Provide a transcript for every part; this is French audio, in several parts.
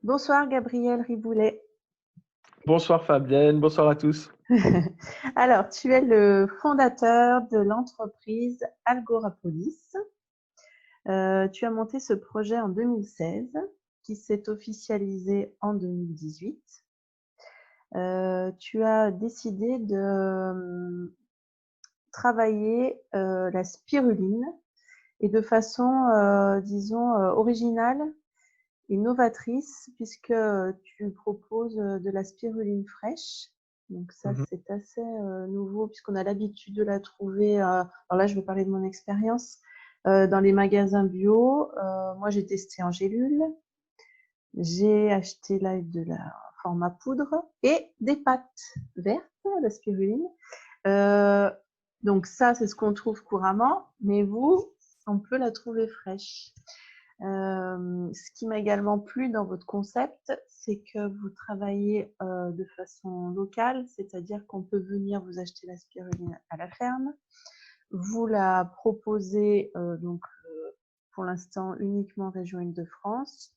Bonsoir Gabriel Riboulet. Bonsoir Fabienne, bonsoir à tous. Alors, tu es le fondateur de l'entreprise Algorapolis. Tu as monté ce projet en 2016 qui s'est officialisé en 2018. Tu as décidé de travailler la spiruline et de façon, disons, originale et novatrice puisque tu proposes de la spiruline fraîche. Donc ça, Mhm. c'est assez nouveau puisqu'on a l'habitude de la trouver. Alors là, je vais parler de mon expérience dans les magasins bio. Moi, j'ai testé en gélule. J'ai acheté là de la format poudre et des pâtes vertes, la spiruline. Euh, donc ça, c'est ce qu'on trouve couramment. Mais vous, on peut la trouver fraîche. Ce qui m'a également plu dans votre concept, c'est que vous travaillez de façon locale, c'est-à-dire qu'on peut venir vous acheter la spiruline à la ferme, vous la proposez donc pour l'instant uniquement région Île-de-France.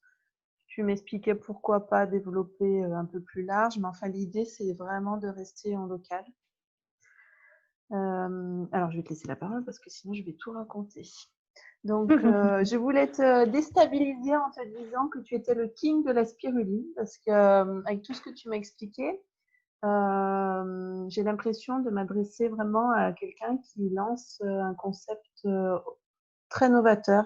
Tu m'expliquais pourquoi pas développer un peu plus large, mais enfin l'idée c'est vraiment de rester en local. Alors je vais te laisser la parole parce que sinon je vais tout raconter. Donc, je voulais te déstabiliser en te disant que tu étais le king de la spiruline parce que, avec tout ce que tu m'as expliqué, j'ai l'impression de m'adresser vraiment à quelqu'un qui lance un concept très novateur.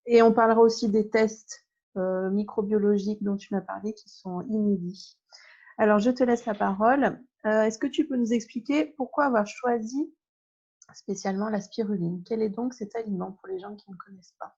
Et on parlera aussi des tests microbiologiques dont tu m'as parlé qui sont inédits. Alors, je te laisse la parole. Est-ce que tu peux nous expliquer pourquoi avoir choisi spécialement la spiruline? Quel est donc cet aliment pour les gens qui ne connaissent pas?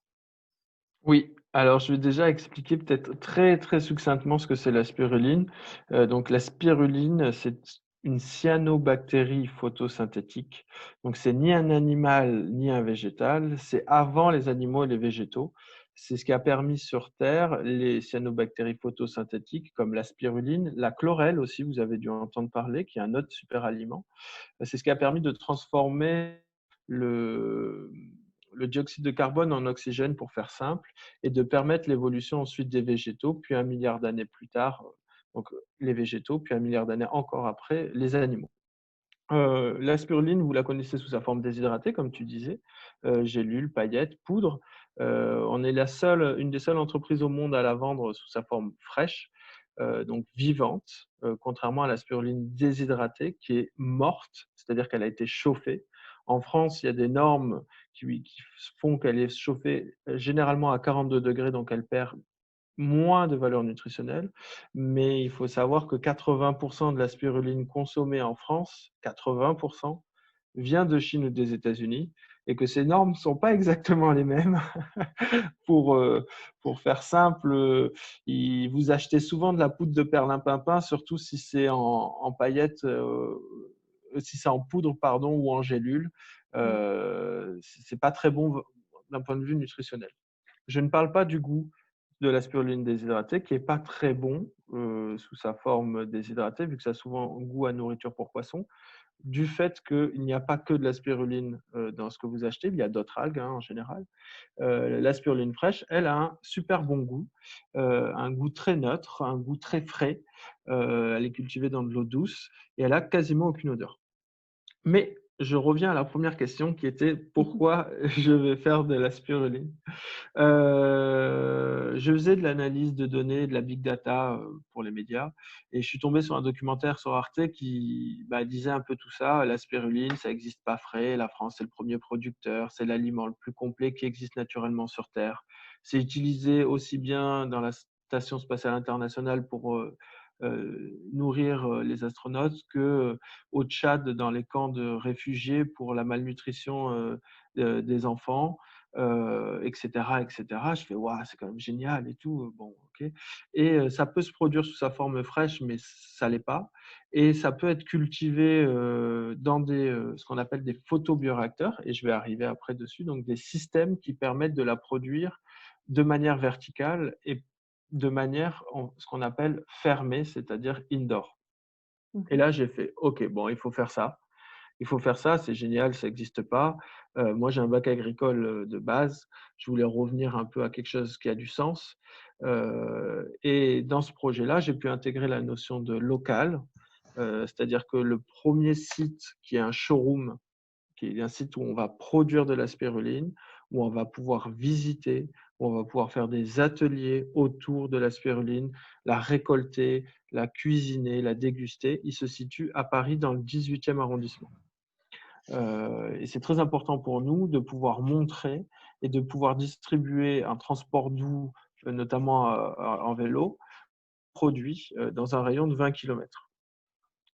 Oui, alors je vais déjà expliquer peut-être très très succinctement ce que c'est la spiruline. Donc la spiruline, c'est une cyanobactérie photosynthétique. Donc c'est ni un animal ni un végétal, c'est avant les animaux et les végétaux. C'est ce qui a permis sur Terre les cyanobactéries photosynthétiques comme la spiruline, la chlorelle aussi, vous avez dû entendre parler, qui est un autre super aliment. C'est ce qui a permis de transformer le, le dioxyde de carbone en oxygène, pour faire simple, et de permettre l'évolution ensuite des végétaux, puis 1 milliard d'années plus tard, donc les végétaux, puis 1 milliard d'années encore après, les animaux. La spiruline, vous la connaissez sous sa forme déshydratée, comme tu disais, gélules, paillettes, poudre. On est une des seules entreprises au monde à la vendre sous sa forme fraîche, donc vivante, contrairement à la spiruline déshydratée qui est morte, c'est-à-dire qu'elle a été chauffée. En France, il y a des normes qui font qu'elle est chauffée généralement à 42 degrés, donc elle perd moins de valeur nutritionnelle, mais il faut savoir que 80% de la spiruline consommée en France, 80%, vient de Chine ou des États-Unis, et que ces normes ne sont pas exactement les mêmes. pour, euh, pour faire simple, vous achetez souvent de la poudre de perlimpinpin, surtout si c'est en paillettes, si c'est en poudre, pardon, ou en gélule. C'est pas très bon d'un point de vue nutritionnel. Je ne parle pas du goût de la spiruline déshydratée, qui n'est pas très bon sous sa forme déshydratée, vu que ça a souvent un goût à nourriture pour poisson, du fait qu'il n'y a pas que de la spiruline dans ce que vous achetez, il y a d'autres algues en général. La spiruline fraîche, elle a un super bon goût, un goût très neutre, un goût très frais. Elle est cultivée dans de l'eau douce et elle a quasiment aucune odeur. Mais je reviens à la première question qui était pourquoi je vais faire de la spiruline. Je faisais de l'analyse de données, de la big data pour les médias, et je suis tombé sur un documentaire sur Arte qui disait un peu tout ça. La spiruline, ça n'existe pas frais. La France, c'est le premier producteur. C'est l'aliment le plus complet qui existe naturellement sur Terre. C'est utilisé aussi bien dans la Station spatiale internationale pour nourrir les astronautes que au Tchad dans les camps de réfugiés pour la malnutrition des enfants, etc., etc. Je fais, waouh, c'est quand même génial et tout. Bon, ok. Et ça peut se produire sous sa forme fraîche, mais ça l'est pas. Et ça peut être cultivé dans ce qu'on appelle des photobioréacteurs, et je vais arriver après dessus, donc des systèmes qui permettent de la produire de manière verticale et de manière, ce qu'on appelle fermée, c'est-à-dire indoor. Et là, j'ai fait, OK, bon, il faut faire ça. il faut faire ça, c'est génial, ça n'existe pas. Moi, j'ai un bac agricole de base. Je voulais revenir un peu à quelque chose qui a du sens. Et dans ce projet-là, j'ai pu intégrer la notion de local, c'est-à-dire que le premier site qui est un showroom, qui est un site où on va produire de la spiruline, où on va pouvoir visiter, où on va pouvoir faire des ateliers autour de la spiruline, la récolter, la cuisiner, la déguster. Il se situe à Paris dans le 18e arrondissement. Et c'est très important pour nous de pouvoir montrer et de pouvoir distribuer un transport doux, notamment en vélo, produit dans un rayon de 20 km.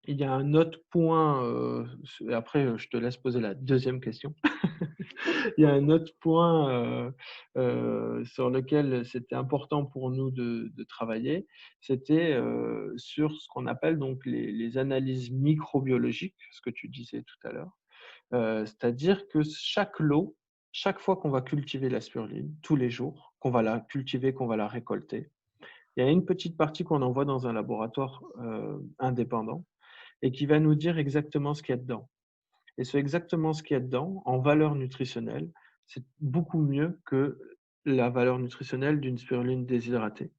Il y a un autre point, et après je te laisse poser la deuxième question. Il y a un autre point sur lequel c'était important pour nous de travailler, c'était sur ce qu'on appelle donc les analyses microbiologiques, ce que tu disais tout à l'heure. C'est-à-dire que chaque lot, chaque fois qu'on va cultiver la spiruline, tous les jours, qu'on va la cultiver, qu'on va la récolter, il y a une petite partie qu'on envoie dans un laboratoire indépendant et qui va nous dire exactement ce qu'il y a dedans. Et ce exactement ce qu'il y a dedans, en valeur nutritionnelle, c'est beaucoup mieux que la valeur nutritionnelle d'une spiruline déshydratée.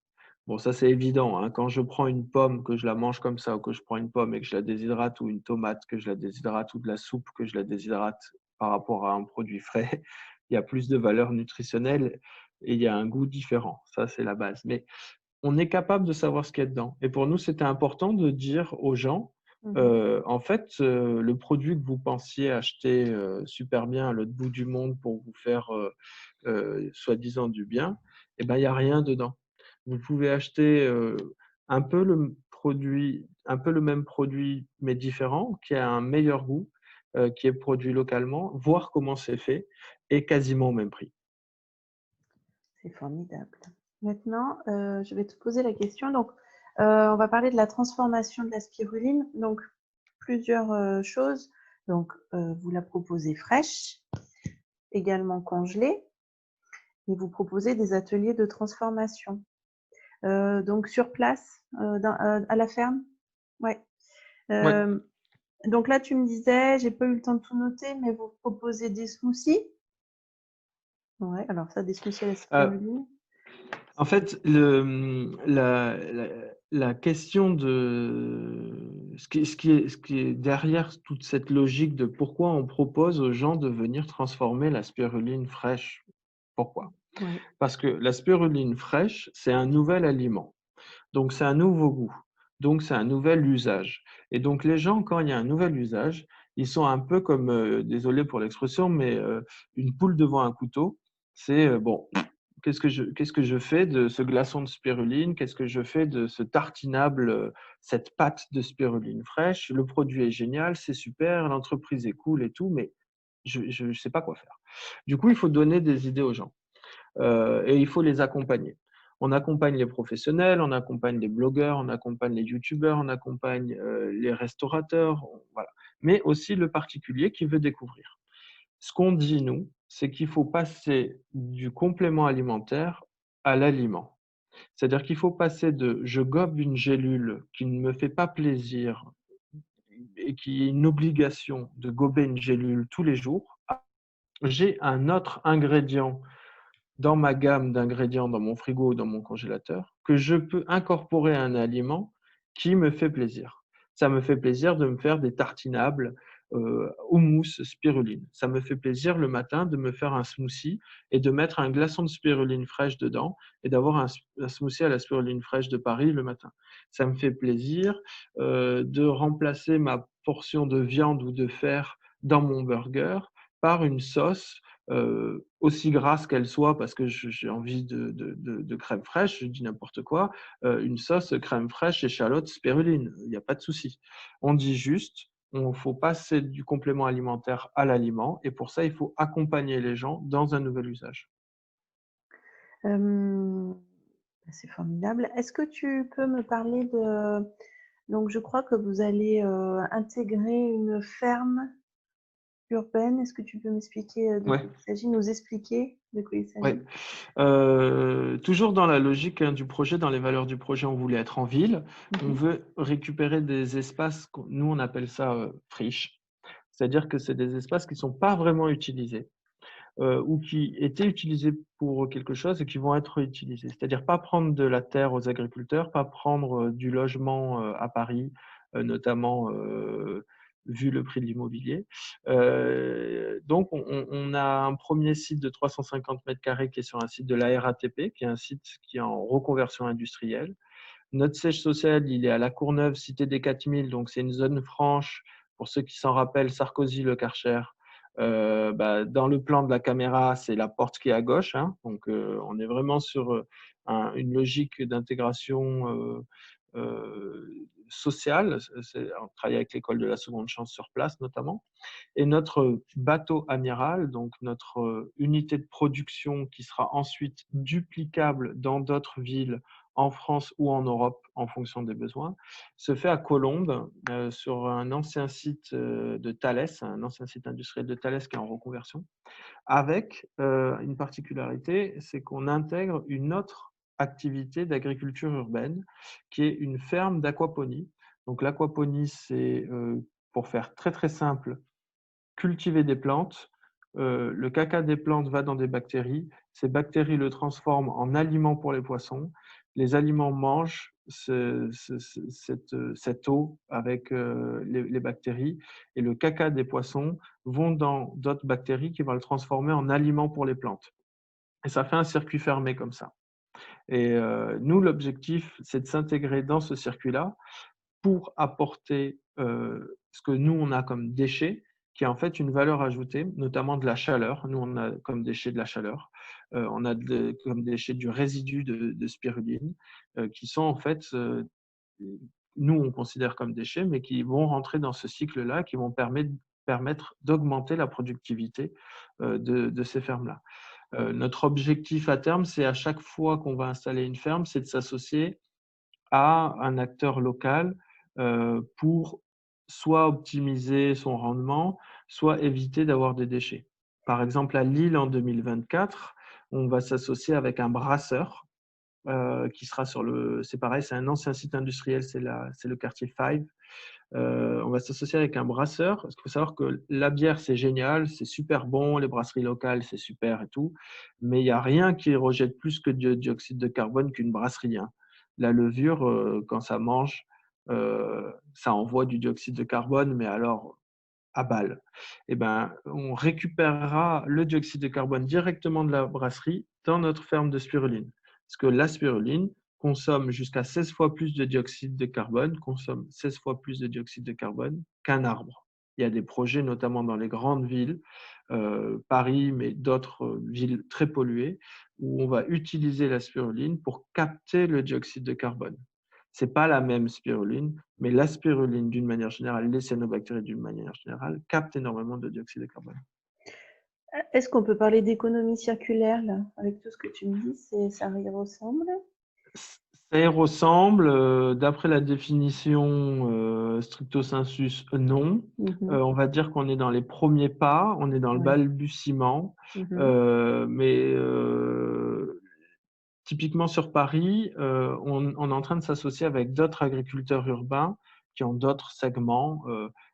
Bon, ça c'est évident, hein. Quand je prends une pomme, que je la mange comme ça, ou que je prends une pomme et que je la déshydrate, ou une tomate, que je la déshydrate, ou de la soupe, que je la déshydrate par rapport à un produit frais, il y a plus de valeur nutritionnelle et il y a un goût différent. Ça, c'est la base. Mais on est capable de savoir ce qu'il y a dedans. Et pour nous, c'était important de dire aux gens, en fait, le produit que vous pensiez acheter super bien à l'autre bout du monde pour vous faire soi-disant du bien, eh ben, il n'y a rien dedans. Vous pouvez acheter un peu le même produit, mais différent, qui a un meilleur goût, qui est produit localement, voir comment c'est fait, et quasiment au même prix. C'est formidable. Maintenant, je vais te poser la question. Donc, on va parler de la transformation de la spiruline. Donc, plusieurs choses. Donc, vous la proposez fraîche, également congelée, et vous proposez des ateliers de transformation. Donc, sur place, à la ferme. Ouais. Ouais. Donc là, tu me disais, j'ai pas eu le temps de tout noter, mais vous proposez des smoothies. Ouais, alors ça, des smoothies à la spiruline. En fait, la question de ce qui est derrière toute cette logique de pourquoi on propose aux gens de venir transformer la spiruline fraîche. Pourquoi? Ouais. Parce que la spiruline fraîche, c'est un nouvel aliment. Donc, c'est un nouveau goût. Donc, c'est un nouvel usage. Et donc, les gens, quand il y a un nouvel usage, ils sont un peu comme, désolé pour l'expression, mais une poule devant un couteau. C'est bon, qu'est-ce que je fais de ce glaçon de spiruline? Qu'est-ce que je fais de ce tartinable, cette pâte de spiruline fraîche? Le produit est génial, c'est super, l'entreprise est cool et tout, mais je ne sais pas quoi faire. Du coup, il faut donner des idées aux gens et il faut les accompagner. On accompagne les professionnels, on accompagne les blogueurs, on accompagne les youtubeurs, on accompagne les restaurateurs, voilà. Mais aussi le particulier qui veut découvrir. Ce qu'on dit, nous, c'est qu'il faut passer du complément alimentaire à l'aliment. C'est-à-dire qu'il faut passer de je gobe une gélule qui ne me fait pas plaisir et qui est une obligation de gober une gélule tous les jours, à j'ai un autre ingrédient dans ma gamme d'ingrédients dans mon frigo ou dans mon congélateur que je peux incorporer à un aliment qui me fait plaisir. Ça me fait plaisir de me faire des tartinables houmous spiruline. Ça me fait plaisir le matin de me faire un smoothie et de mettre un glaçon de spiruline fraîche dedans et d'avoir un smoothie à la spiruline fraîche de Paris le matin. Ça me fait plaisir de remplacer ma portion de viande ou de fer dans mon burger par une sauce aussi grasse qu'elle soit, parce que j'ai envie de crème fraîche, je dis n'importe quoi, une sauce crème fraîche, échalote, spiruline, il n'y a pas de souci. On dit juste, il faut passer du complément alimentaire à l'aliment, et pour ça, il faut accompagner les gens dans un nouvel usage. C'est formidable. Est-ce que tu peux me parler de... Donc, je crois que vous allez intégrer une ferme urbaine. Est-ce que tu peux m'expliquer de Ouais. quoi il s'agit, nous expliquer de quoi il s'agit? Toujours dans la logique du projet, dans les valeurs du projet, on voulait être en ville. On veut récupérer des espaces, nous on appelle ça friches. C'est-à-dire que c'est des espaces qui ne sont pas vraiment utilisés ou qui étaient utilisés pour quelque chose et qui vont être réutilisés. C'est-à-dire pas prendre de la terre aux agriculteurs, pas prendre du logement à Paris, notamment vu le prix de l'immobilier. Donc, on a un premier site de 350 mètres carrés qui est sur un site de la RATP, qui est un site qui est en reconversion industrielle. Notre siège social, il est à La Courneuve, cité des 4000, donc c'est une zone franche. Pour ceux qui s'en rappellent, Sarkozy, Le Karcher, dans le plan de la caméra, c'est la porte qui est à gauche. Hein, donc, on est vraiment sur une logique d'intégration sociale. On travaille avec l'école de la seconde chance sur place, notamment. Et notre bateau amiral, donc notre unité de production qui sera ensuite duplicable dans d'autres villes en France ou en Europe en fonction des besoins, se fait à Colombes, sur un ancien site de Thales, un ancien site industriel de Thales qui est en reconversion, avec une particularité, c'est qu'on intègre une autre activité d'agriculture urbaine qui est une ferme d'aquaponie. Donc l'aquaponie, c'est, pour faire très très simple, cultiver des plantes. Le caca des plantes va dans des bactéries. Ces bactéries le transforment en aliment pour les poissons. Les aliments mangent cette eau avec les bactéries et le caca des poissons vont dans d'autres bactéries qui vont le transformer en aliment pour les plantes. Et ça fait un circuit fermé comme ça. Et nous, l'objectif, c'est de s'intégrer dans ce circuit-là pour apporter ce que nous, on a comme déchets, qui est en fait une valeur ajoutée, notamment de la chaleur. Nous, on a comme déchet de la chaleur. On a comme déchet du résidu de spiruline, qui sont en fait, nous, on considère comme déchets, mais qui vont rentrer dans ce cycle-là, qui vont permettre d'augmenter la productivité de ces fermes-là. Notre objectif à terme, c'est à chaque fois qu'on va installer une ferme, c'est de s'associer à un acteur local pour soit optimiser son rendement, soit éviter d'avoir des déchets. Par exemple, à Lille en 2024, on va s'associer avec un brasseur qui sera sur le. C'est pareil, c'est un ancien site industriel, c'est le quartier Five. On va s'associer avec un brasseur. Parce qu'il faut savoir que la bière, c'est génial, c'est super bon, les brasseries locales, c'est super et tout. Mais il n'y a rien qui rejette plus que du dioxyde de carbone qu'une brasserie. Hein. La levure, quand ça mange, ça envoie du dioxyde de carbone, mais alors à balle. Eh ben, on récupérera le dioxyde de carbone directement de la brasserie dans notre ferme de spiruline. Parce que la spiruline consomme jusqu'à 16 fois plus de dioxyde de carbone, consomme 16 fois plus de dioxyde de carbone qu'un arbre. Il y a des projets, notamment dans les grandes villes, Paris, mais d'autres villes très polluées, où on va utiliser la spiruline pour capter le dioxyde de carbone. C'est pas la même spiruline, mais la spiruline d'une manière générale, les cyanobactéries d'une manière générale, captent énormément de dioxyde de carbone. Est-ce qu'on peut parler d'économie circulaire là, avec tout ce que tu me dis, ça y ressemble? Ça y ressemble, d'après la définition stricto sensus, non. On va dire qu'on est dans les premiers pas, on est dans le Ouais. balbutiement, mais typiquement sur Paris, on est en train de s'associer avec d'autres agriculteurs urbains qui ont d'autres segments,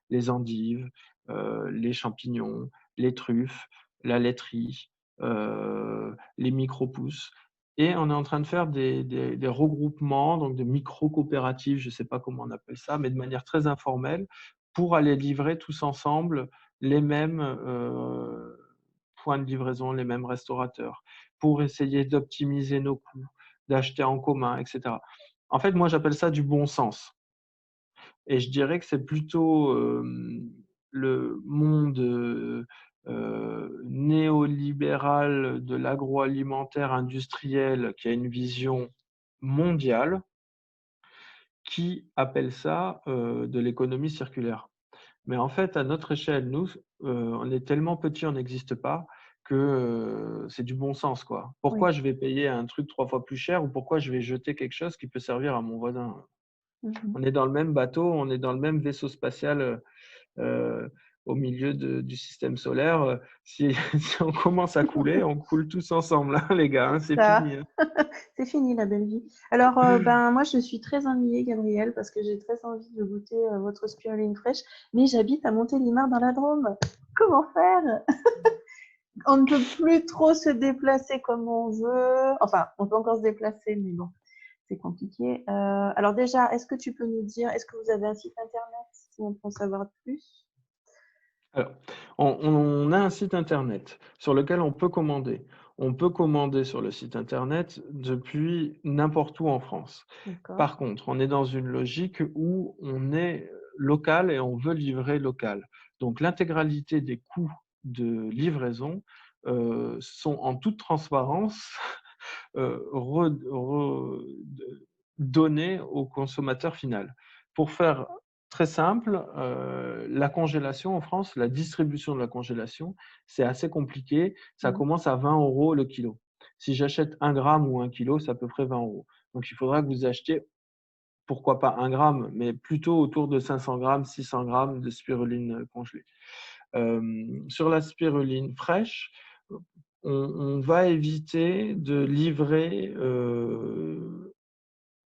les endives, les champignons, les truffes, la laiterie, les micro-pousses. Et on est en train de faire des regroupements, donc de micro-coopératives, je ne sais pas comment on appelle ça, mais de manière très informelle, pour aller livrer tous ensemble les mêmes points de livraison, les mêmes restaurateurs pour essayer d'optimiser nos coûts, d'acheter en commun, etc. En fait, moi, j'appelle ça du bon sens. Et je dirais que c'est plutôt le monde néolibéral de l'agroalimentaire industriel qui a une vision mondiale qui appelle ça de l'économie circulaire. Mais en fait, à notre échelle, nous, on est tellement petits, on n'existe pas, que c'est du bon sens, quoi. Pourquoi Oui. je vais payer un truc 3 fois plus cher ou pourquoi je vais jeter quelque chose qui peut servir à mon voisin? On est dans le même bateau, on est dans le même vaisseau spatial. au milieu du système solaire. Si, si on commence à couler, on coule tous ensemble, hein, les gars, hein, c'est Ça, fini. Hein. c'est fini la belle vie. Alors, ben, moi, je suis très ennuyée, Gabriel, parce que j'ai très envie de goûter votre spiruline fraîche, mais j'habite à Montélimar dans la Drôme. Comment faire? On ne peut plus trop se déplacer comme on veut. Enfin, on peut encore se déplacer, mais bon, c'est compliqué. Alors déjà, est-ce que tu peux nous dire, est-ce que vous avez un site internet si on peut en savoir plus? Alors, on a un site internet sur lequel on peut commander. On peut commander sur le site internet depuis n'importe où en France. D'accord. Par contre, on est dans une logique où on est local et on veut livrer local. Donc, l'intégralité des coûts de livraison sont en toute transparence donnés au consommateur final. Pour faire très simple, la congélation en France, la distribution de la congélation, c'est assez compliqué. Ça Mhm. commence à 20 € le kilo. Si j'achète 1 gramme ou 1 kilo, c'est à peu près 20 €. Donc, il faudra que vous achetiez, pourquoi pas 1 gramme, mais plutôt autour de 500 grammes, 600 grammes de spiruline congelée. Sur la spiruline fraîche, on va éviter de livrer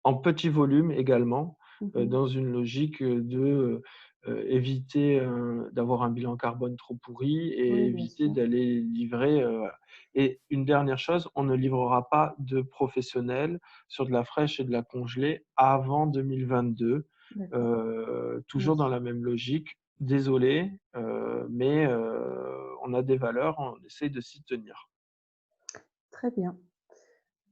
en petit volume également, Mhm. dans une logique de éviter d'avoir un bilan carbone trop pourri et Oui, bien éviter sûr. d'aller livrer. Voilà. Et une dernière chose, on ne livrera pas de professionnels sur de la fraîche et de la congelée avant 2022, D'accord. Bien toujours dans sûr. la même logique. Désolé, mais on a des valeurs, on essaye de s'y tenir. Très bien.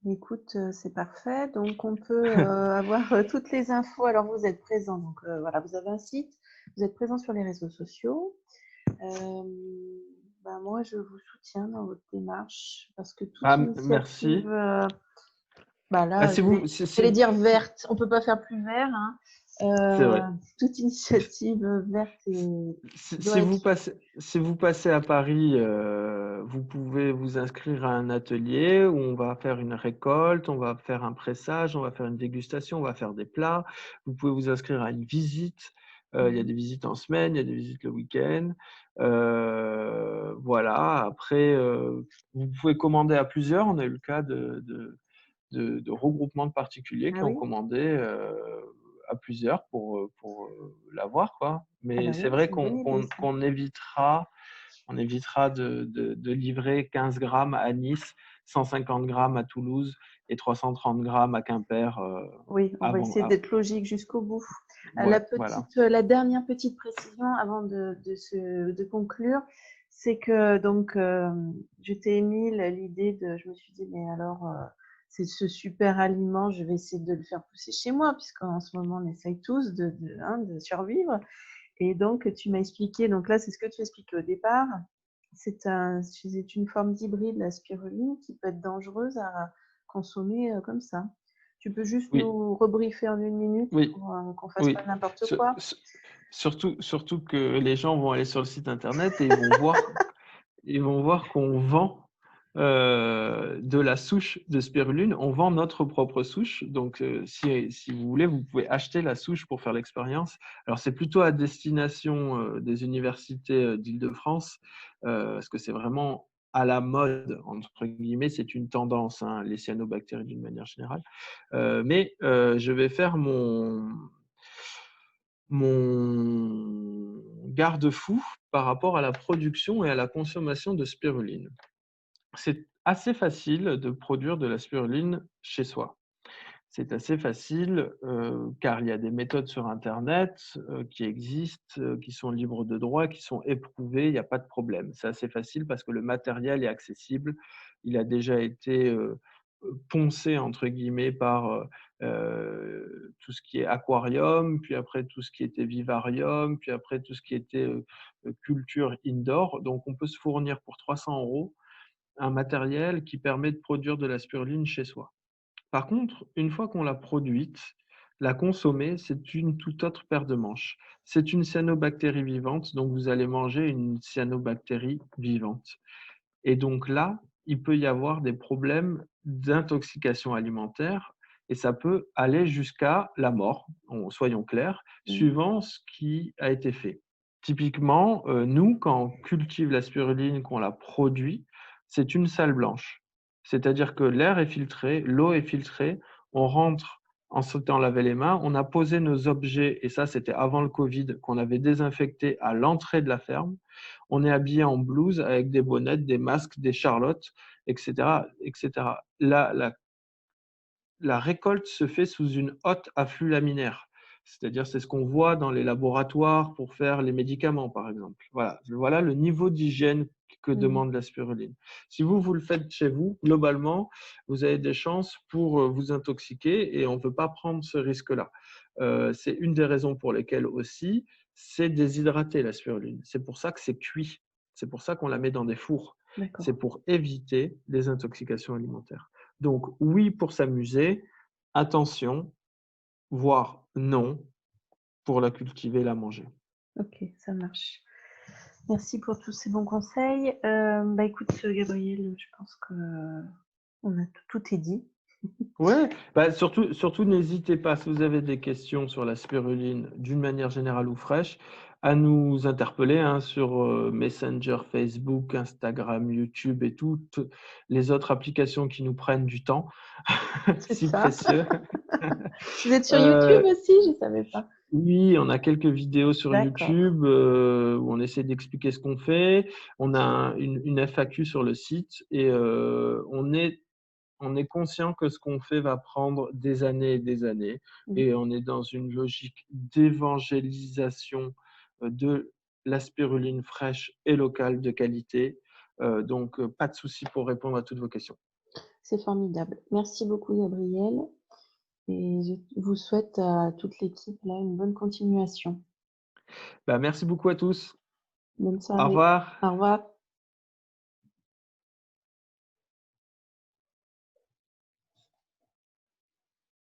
Écoute, c'est parfait. Donc, on peut avoir toutes les infos. Alors, vous êtes présent. Donc, voilà, vous avez un site. Vous êtes présent sur les réseaux sociaux. Euh, ben, moi, je vous soutiens dans votre démarche parce que toute Ah, initiative, merci. bah Ah, là, j'allais dire verte. On peut pas faire plus vert, hein. c'est vrai. Toute initiative verte doit être Si vous passez à Paris, vous pouvez vous inscrire à un atelier où on va faire une récolte, on va faire un pressage, on va faire une dégustation, on va faire des plats. Vous pouvez vous inscrire à une visite. Il y a Mhm. des visites en semaine, il y a des visites le week-end. Voilà. Après, vous pouvez commander à plusieurs. On a eu le cas de regroupements de particuliers Ah qui ont oui? commandé à plusieurs pour l'avoir, quoi. Ah Mais bah c'est oui, vrai c'est une bonne idée ça. on évitera de livrer 15 grammes à Nice, 150 grammes à Toulouse et 330 grammes à Quimper Oui, on va avant. essayer d'être logique jusqu'au bout. Ouais, voilà. La dernière petite précision avant de conclure, c'est que donc je t'ai émis l'idée de, je me suis dit mais alors c'est ce super aliment, je vais essayer de le faire pousser chez moi puisqu'en ce moment on essaye tous hein, de survivre. Et donc tu m'as expliqué, donc là c'est ce que tu expliquais au départ, c'est une forme d'hybride la spiruline qui peut être dangereuse à consommer comme ça. Tu peux juste Oui, nous rebriefer en une minute oui, pour qu'on fasse pas oui. n'importe Sur- quoi? sur- surtout que les gens vont aller sur le site internet et ils vont voir qu'on vend de la souche de spiruline. On vend notre propre souche. Donc, si vous voulez, vous pouvez acheter la souche pour faire l'expérience. Alors, c'est plutôt à destination des universités d'Île-de-France, parce que c'est vraiment à la mode, entre guillemets, c'est une tendance, hein, les cyanobactéries d'une manière générale. Mais je vais faire mon garde-fou par rapport à la production et à la consommation de spiruline. C'est assez facile de produire de la spiruline chez soi. C'est assez facile car il y a des méthodes sur internet qui existent, qui sont libres de droit, qui sont éprouvées, il n'y a pas de problème. C'est assez facile parce que le matériel est accessible. Il a déjà été poncé entre guillemets par tout ce qui est aquarium, puis après tout ce qui était vivarium, puis après tout ce qui était culture indoor. Donc on peut se fournir pour 300 € un matériel qui permet de produire de la spiruline chez soi. Par contre, une fois qu'on l'a produite, la consommer, c'est une toute autre paire de manches. C'est une cyanobactérie vivante, donc vous allez manger une cyanobactérie vivante. Et donc là, il peut y avoir des problèmes d'intoxication alimentaire et ça peut aller jusqu'à la mort, soyons clairs, Mm. suivant ce qui a été fait. Typiquement, nous, quand on cultive la spiruline, qu'on la produit, c'est une salle blanche. C'est-à-dire que l'air est filtré, l'eau est filtrée, on rentre en s'étant lavé les mains, on a posé nos objets, et ça c'était avant le Covid, qu'on avait désinfecté à l'entrée de la ferme. On est habillé en blouse avec des bonnettes, des masques, des charlottes, etc., etc. La récolte se fait sous une haute afflux laminaire. C'est-à-dire, c'est ce qu'on voit dans les laboratoires pour faire les médicaments, par exemple. Voilà le niveau d'hygiène que Mhm. demande la spiruline. Si vous le faites chez vous, globalement, vous avez des chances pour vous intoxiquer et on ne peut pas prendre ce risque-là. C'est une des raisons pour lesquelles aussi, c'est déshydraté la spiruline. C'est pour ça que c'est cuit. C'est pour ça qu'on la met dans des fours. C'est D'accord. pour éviter les intoxications alimentaires. Donc oui pour s'amuser, attention, voire non pour la cultiver, la manger. Ok, ça marche. Merci pour tous ces bons conseils. Bah écoute, Gabriel, je pense que on a tout est dit. Ouais, bah surtout n'hésitez pas, si vous avez des questions sur la spiruline d'une manière générale ou fraîche, à nous interpeller hein, sur Messenger, Facebook, Instagram, YouTube et toutes les autres applications qui nous prennent du temps, C'est si ça. précieux. Vous êtes sur YouTube Euh, aussi? Je savais pas. Oui, on a quelques vidéos sur D'accord. YouTube où on essaie d'expliquer ce qu'on fait. On a une FAQ sur le site et on est conscient que ce qu'on fait va prendre des années et des années. Mm. Et on est dans une logique d'évangélisation de la spiruline fraîche et locale de qualité. Donc, pas de souci pour répondre à toutes vos questions. C'est formidable. Merci beaucoup, Gabriel. Et je vous souhaite à toute l'équipe là une bonne continuation. Bah, merci beaucoup à tous. Bonne Au soirée. revoir. Au revoir.